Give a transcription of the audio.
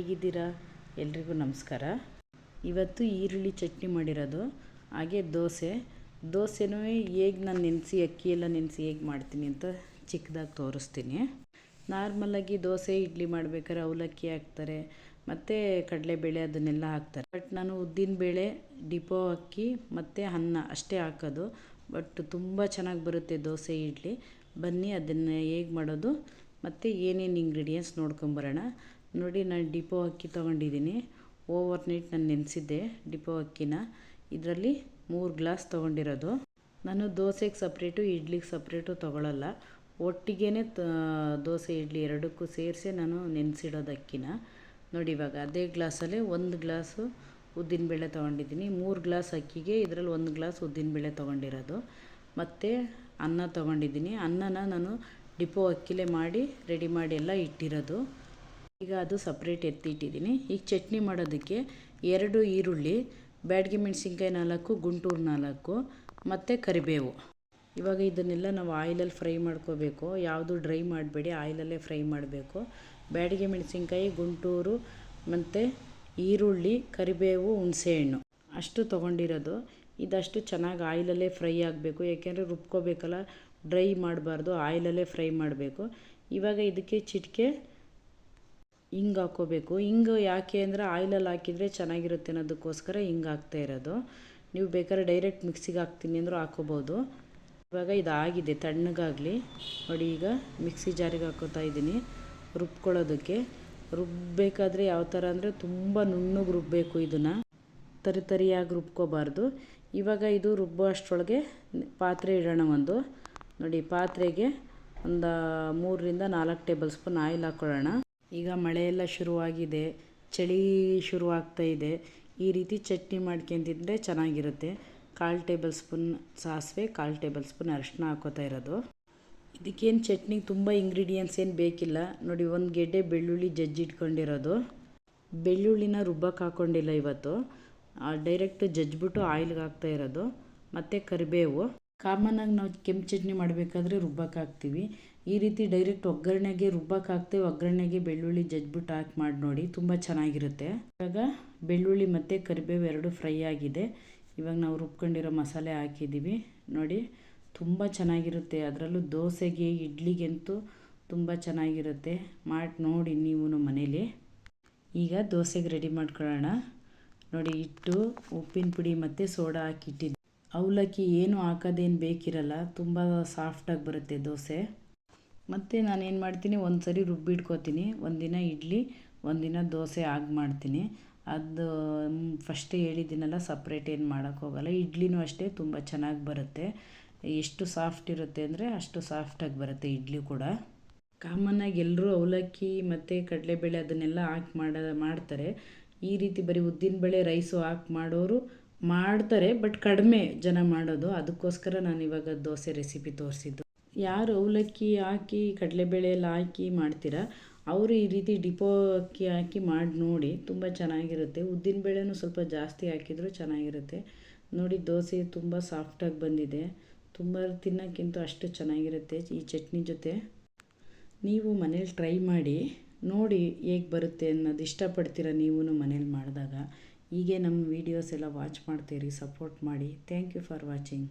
ಹೇಗಿದ್ದೀರಾ? ಎಲ್ರಿಗೂ ನಮಸ್ಕಾರ. ಇವತ್ತು ಈರುಳ್ಳಿ ಚಟ್ನಿ ಮಾಡಿರೋದು, ಹಾಗೆ ದೋಸೆನೂ ಹೇಗೆ ನಾನು ಅಕ್ಕಿ ಎಲ್ಲ ನೆನೆಸಿ ಹೇಗೆ ಮಾಡ್ತೀನಿ ಅಂತ ಚಿಕ್ಕದಾಗಿ ತೋರಿಸ್ತೀನಿ. ನಾರ್ಮಲಾಗಿ ದೋಸೆ ಇಡ್ಲಿ ಮಾಡಬೇಕಾದ್ರೆ ಅವಲಕ್ಕಿ ಹಾಕ್ತಾರೆ ಮತ್ತು ಕಡಲೆಬೇಳೆ ಅದನ್ನೆಲ್ಲ ಹಾಕ್ತಾರೆ. ಬಟ್ ನಾನು ಉದ್ದಿನಬೇಳೆ, ಡಿಪೋ ಅಕ್ಕಿ ಮತ್ತು ಅನ್ನ ಅಷ್ಟೇ ಹಾಕೋದು. ಬಟ್ ತುಂಬ ಚೆನ್ನಾಗಿ ಬರುತ್ತೆ ದೋಸೆ ಇಡ್ಲಿ. ಬನ್ನಿ ಅದನ್ನು ಹೇಗೆ ಮಾಡೋದು ಮತ್ತು ಏನೇನು ಇಂಗ್ರೀಡಿಯೆಂಟ್ಸ್ ನೋಡ್ಕೊಂಬರೋಣ. ನೋಡಿ, ನಾನು ಡಿಪೋ ಅಕ್ಕಿ ತೊಗೊಂಡಿದ್ದೀನಿ. ಓವರ್ ನೈಟ್ ನಾನು ನೆನೆಸಿದ್ದೆ ಡಿಪೋ ಅಕ್ಕಿನ. ಇದರಲ್ಲಿ 3 ಗ್ಲಾಸ್ ತೊಗೊಂಡಿರೋದು. ನಾನು ದೋಸೆಗೆ ಸಪ್ರೇಟು, ಇಡ್ಲಿಗೆ ಸಪ್ರೇಟು ತೊಗೊಳ್ಳಲ್ಲ. ಒಟ್ಟಿಗೆ ದೋಸೆ ಇಡ್ಲಿ ಎರಡಕ್ಕೂ ಸೇರಿಸಿ ನಾನು ನೆನೆಸಿಡೋದು ಅಕ್ಕಿನ. ನೋಡಿ, ಇವಾಗ ಅದೇ ಗ್ಲಾಸಲ್ಲೇ 1 ಗ್ಲಾಸು ಉದ್ದಿನಬೇಳೆ ತೊಗೊಂಡಿದ್ದೀನಿ. 3 ಗ್ಲಾಸ್ ಅಕ್ಕಿಗೆ ಇದರಲ್ಲಿ 1 ಗ್ಲಾಸ್ ಉದ್ದಿನಬೇಳೆ ತೊಗೊಂಡಿರೋದು. ಮತ್ತು ಅನ್ನ ತೊಗೊಂಡಿದ್ದೀನಿ. ಅನ್ನನ ನಾನು ಡಿಪೋ ಅಕ್ಕಿಲೇ ಮಾಡಿ ರೆಡಿ ಮಾಡಿ ಎಲ್ಲ ಇಟ್ಟಿರೋದು. ಈಗ ಅದು ಸಪ್ರೇಟ್ ಎತ್ತಿಟ್ಟಿದ್ದೀನಿ. ಈಗ ಚಟ್ನಿ ಮಾಡೋದಕ್ಕೆ 2 ಈರುಳ್ಳಿ, ಬ್ಯಾಡಗಿ ಮೆಣಸಿನ್ಕಾಯಿ 4, ಗುಂಟೂರು 4 ಮತ್ತು ಕರಿಬೇವು. ಇವಾಗ ಇದನ್ನೆಲ್ಲ ನಾವು ಆಯಿಲಲ್ಲಿ ಫ್ರೈ ಮಾಡ್ಕೋಬೇಕು. ಯಾವುದು ಡ್ರೈ ಮಾಡಬೇಡಿ, ಆಯಿಲಲ್ಲೇ ಫ್ರೈ ಮಾಡಬೇಕು. ಬ್ಯಾಡಗಿ ಮೆಣಸಿನ್ಕಾಯಿ, ಗುಂಟೂರು ಮತ್ತು ಈರುಳ್ಳಿ, ಕರಿಬೇವು, ಹುಣಸೆಹಣ್ಣು ಅಷ್ಟು ತೊಗೊಂಡಿರೋದು. ಇದಷ್ಟು ಚೆನ್ನಾಗಿ ಆಯಿಲಲ್ಲೇ ಫ್ರೈ ಆಗಬೇಕು. ಯಾಕೆಂದರೆ ರುಬ್ಕೋಬೇಕಲ್ಲ, ಡ್ರೈ ಮಾಡಬಾರ್ದು, ಆಯಿಲಲ್ಲೇ ಫ್ರೈ ಮಾಡಬೇಕು. ಇವಾಗ ಇದಕ್ಕೆ ಚಿಟಿಕೆ ಹಿಂಗೆ ಹಾಕ್ಕೋಬೇಕು. ಹಿಂಗೆ ಯಾಕೆ ಅಂದರೆ ಆಯಿಲಲ್ಲಿ ಹಾಕಿದರೆ ಚೆನ್ನಾಗಿರುತ್ತೆ ಅನ್ನೋದಕ್ಕೋಸ್ಕರ ಹಿಂಗೆ ಹಾಕ್ತಾ ಇರೋದು. ನೀವು ಬೇಕಾದ್ರೆ ಡೈರೆಕ್ಟ್ ಮಿಕ್ಸಿಗೆ ಹಾಕ್ತೀನಿ ಅಂದರೂ ಹಾಕ್ಕೋಬೋದು. ಇವಾಗ ಇದಾಗಿದೆ, ತಣ್ಣಗಾಗಲಿ. ನೋಡಿ, ಈಗ ಮಿಕ್ಸಿ ಜಾರಿಗೆ ಹಾಕ್ಕೋತಾ ಇದ್ದೀನಿ ರುಬ್ಕೊಳ್ಳೋದಕ್ಕೆ. ರುಬ್ಬಬೇಕಾದ್ರೆ ಯಾವ ಥರ ಅಂದರೆ ತುಂಬ ನುಣ್ಣಗೆ ರುಬ್ಬಬೇಕು. ಇದನ್ನು ತರಿಯಾಗಿ ರುಬ್ಕೋಬಾರ್ದು. ಇವಾಗ ಇದು ರುಬ್ಬೋ ಅಷ್ಟರೊಳಗೆ ಪಾತ್ರೆ ಇಡೋಣ ಒಂದು. ನೋಡಿ, ಪಾತ್ರೆಗೆ ಒಂದು 3ರಿಂದ 4 ಟೇಬಲ್ ಸ್ಪೂನ್ ಆಯಿಲ್ ಹಾಕ್ಕೊಳ್ಳೋಣ. ಈಗ ಮಳೆಯೆಲ್ಲ ಶುರುವಾಗಿದೆ, ಚಳಿ ಶುರುವಾಗ್ತಾಯಿದೆ. ಈ ರೀತಿ ಚಟ್ನಿ ಮಾಡ್ಕೊಂತಿದ್ರೆ ಚೆನ್ನಾಗಿರುತ್ತೆ. 1/4 ಟೇಬಲ್ ಸ್ಪೂನ್ ಸಾಸಿವೆ, 1/4 ಟೇಬಲ್ ಸ್ಪೂನ್ ಅರಿಶಿನ ಹಾಕ್ಕೋತಾ ಇರೋದು. ಇದಕ್ಕೇನು ಚಟ್ನಿಗೆ ತುಂಬ ಇಂಗ್ರೀಡಿಯೆಂಟ್ಸ್ ಏನು ಬೇಕಿಲ್ಲ. ನೋಡಿ, 1 ಗೆಡ್ಡೆ ಬೆಳ್ಳುಳ್ಳಿ ಜಜ್ಜಿಟ್ಕೊಂಡಿರೋದು. ಬೆಳ್ಳುಳ್ಳಿನ ರುಬ್ಬಕ್ಕೆ ಹಾಕ್ಕೊಂಡಿಲ್ಲ ಇವತ್ತು, ಡೈರೆಕ್ಟ್ ಜಜ್ಜಿಬಿಟ್ಟು ಆಯಿಲ್ಗೆ ಹಾಕ್ತಾ ಇರೋದು. ಮತ್ತು ಕರಿಬೇವು. ಕಾಮನ್ನಾಗಿ ನಾವು ಕೆಂಪು ಚಟ್ನಿ ಮಾಡಬೇಕಾದ್ರೆ ರುಬ್ಬಕ್ಕೆ ಹಾಕ್ತೀವಿ. ಈ ರೀತಿ ಡೈರೆಕ್ಟ್ ಒಗ್ಗರಣೆಗೆ ರುಬ್ಬಕ್ಕೆ ಹಾಕ್ತೇವೆ. ಒಗ್ಗರಣೆಗೆ ಬೆಳ್ಳುಳ್ಳಿ ಜಜ್ಜಿಬಿಟ್ಟು ಹಾಕಿ ಮಾಡಿ ನೋಡಿ, ತುಂಬ ಚೆನ್ನಾಗಿರುತ್ತೆ. ಇವಾಗ ಬೆಳ್ಳುಳ್ಳಿ ಮತ್ತು ಕರಿಬೇವು 2 ಫ್ರೈ ಆಗಿದೆ. ಇವಾಗ ನಾವು ರುಬ್ಕೊಂಡಿರೋ ಮಸಾಲೆ ಹಾಕಿದ್ದೀವಿ. ನೋಡಿ, ತುಂಬ ಚೆನ್ನಾಗಿರುತ್ತೆ. ಅದರಲ್ಲೂ ದೋಸೆಗೆ, ಇಡ್ಲಿಗಂತೂ ತುಂಬ ಚೆನ್ನಾಗಿರುತ್ತೆ. ಮಾಡಿ ನೋಡಿ ನೀವು ಮನೇಲಿ. ಈಗ ದೋಸೆಗೆ ರೆಡಿ ಮಾಡ್ಕೊಳ್ಳೋಣ. ನೋಡಿ, ಹಿಟ್ಟು, ಉಪ್ಪಿನ ಪುಡಿ ಮತ್ತು ಸೋಡಾ ಹಾಕಿಟ್ಟಿದ್ದು. ಅವಲಕ್ಕಿ ಏನು ಹಾಕೋದೇನು ಬೇಕಿರಲ್ಲ, ತುಂಬ ಸಾಫ್ಟಾಗಿ ಬರುತ್ತೆ ದೋಸೆ. ಮತ್ತು ನಾನೇನು ಮಾಡ್ತೀನಿ, ಒಂದು ಸರಿ ರುಬ್ಬಿಟ್ಕೋತೀನಿ. ಒಂದಿನ ಇಡ್ಲಿ, ಒಂದಿನ ದೋಸೆ ಆಗಿ ಮಾಡ್ತೀನಿ. ಅದು ಫಸ್ಟೇ ಹೇಳಿದ್ದೀನಲ್ಲ, ಸಪ್ರೇಟ್ ಏನು ಮಾಡೋಕ್ಕೋಗಲ್ಲ. ಇಡ್ಲಿನೂ ಅಷ್ಟೇ ತುಂಬ ಚೆನ್ನಾಗಿ ಬರುತ್ತೆ. ಎಷ್ಟು ಸಾಫ್ಟ್ ಇರುತ್ತೆ ಅಂದರೆ ಅಷ್ಟು ಸಾಫ್ಟಾಗಿ ಬರುತ್ತೆ ಇಡ್ಲಿ ಕೂಡ. ಕಾಮನ್ನಾಗಿ ಎಲ್ಲರೂ ಅವಲಕ್ಕಿ ಮತ್ತು ಕಡಲೆಬೇಳೆ ಅದನ್ನೆಲ್ಲ ಹಾಕಿ ಮಾಡ್ತಾರೆ. ಈ ರೀತಿ ಬರೀ ಉದ್ದಿನಬೇಳೆ ರೈಸು ಹಾಕಿ ಮಾಡೋರು ಮಾಡ್ತಾರೆ, ಬಟ್ ಕಡಿಮೆ ಜನ ಮಾಡೋದು. ಅದಕ್ಕೋಸ್ಕರ ನಾನು ಇವಾಗ ದೋಸೆ ರೆಸಿಪಿ ತೋರಿಸಿದ್ದು. ಯಾರು ಅವಲಕ್ಕಿ ಹಾಕಿ ಕಡಲೆಬೇಳೆ ಎಲ್ಲ ಹಾಕಿ ಮಾಡ್ತೀರಾ, ಅವರು ಈ ರೀತಿ ಡಿಪೋ ಅಕ್ಕಿ ಹಾಕಿ ಮಾಡಿ ನೋಡಿ, ತುಂಬ ಚೆನ್ನಾಗಿರುತ್ತೆ. ಉದ್ದಿನಬೇಳೆನೂ ಸ್ವಲ್ಪ ಜಾಸ್ತಿ ಹಾಕಿದರೂ ಚೆನ್ನಾಗಿರುತ್ತೆ. ನೋಡಿ, ದೋಸೆ ತುಂಬ ಸಾಫ್ಟಾಗಿ ಬಂದಿದೆ. ತುಂಬ ತಿನ್ನೋಕ್ಕಿಂತ ಅಷ್ಟು ಚೆನ್ನಾಗಿರುತ್ತೆ ಈ ಚಟ್ನಿ ಜೊತೆ. ನೀವು ಮನೇಲಿ ಟ್ರೈ ಮಾಡಿ ನೋಡಿ ಹೇಗೆ ಬರುತ್ತೆ ಅನ್ನೋದು. ಇಷ್ಟಪಡ್ತೀರ ನೀವು ಮನೇಲಿ ಮಾಡಿದಾಗ. ಹೀಗೆ ನಮ್ಮ ವೀಡಿಯೋಸ್ ಎಲ್ಲ ವಾಚ್ ಮಾಡ್ತೀರಿ, ಸಪೋರ್ಟ್ ಮಾಡಿ. Thank you for watching.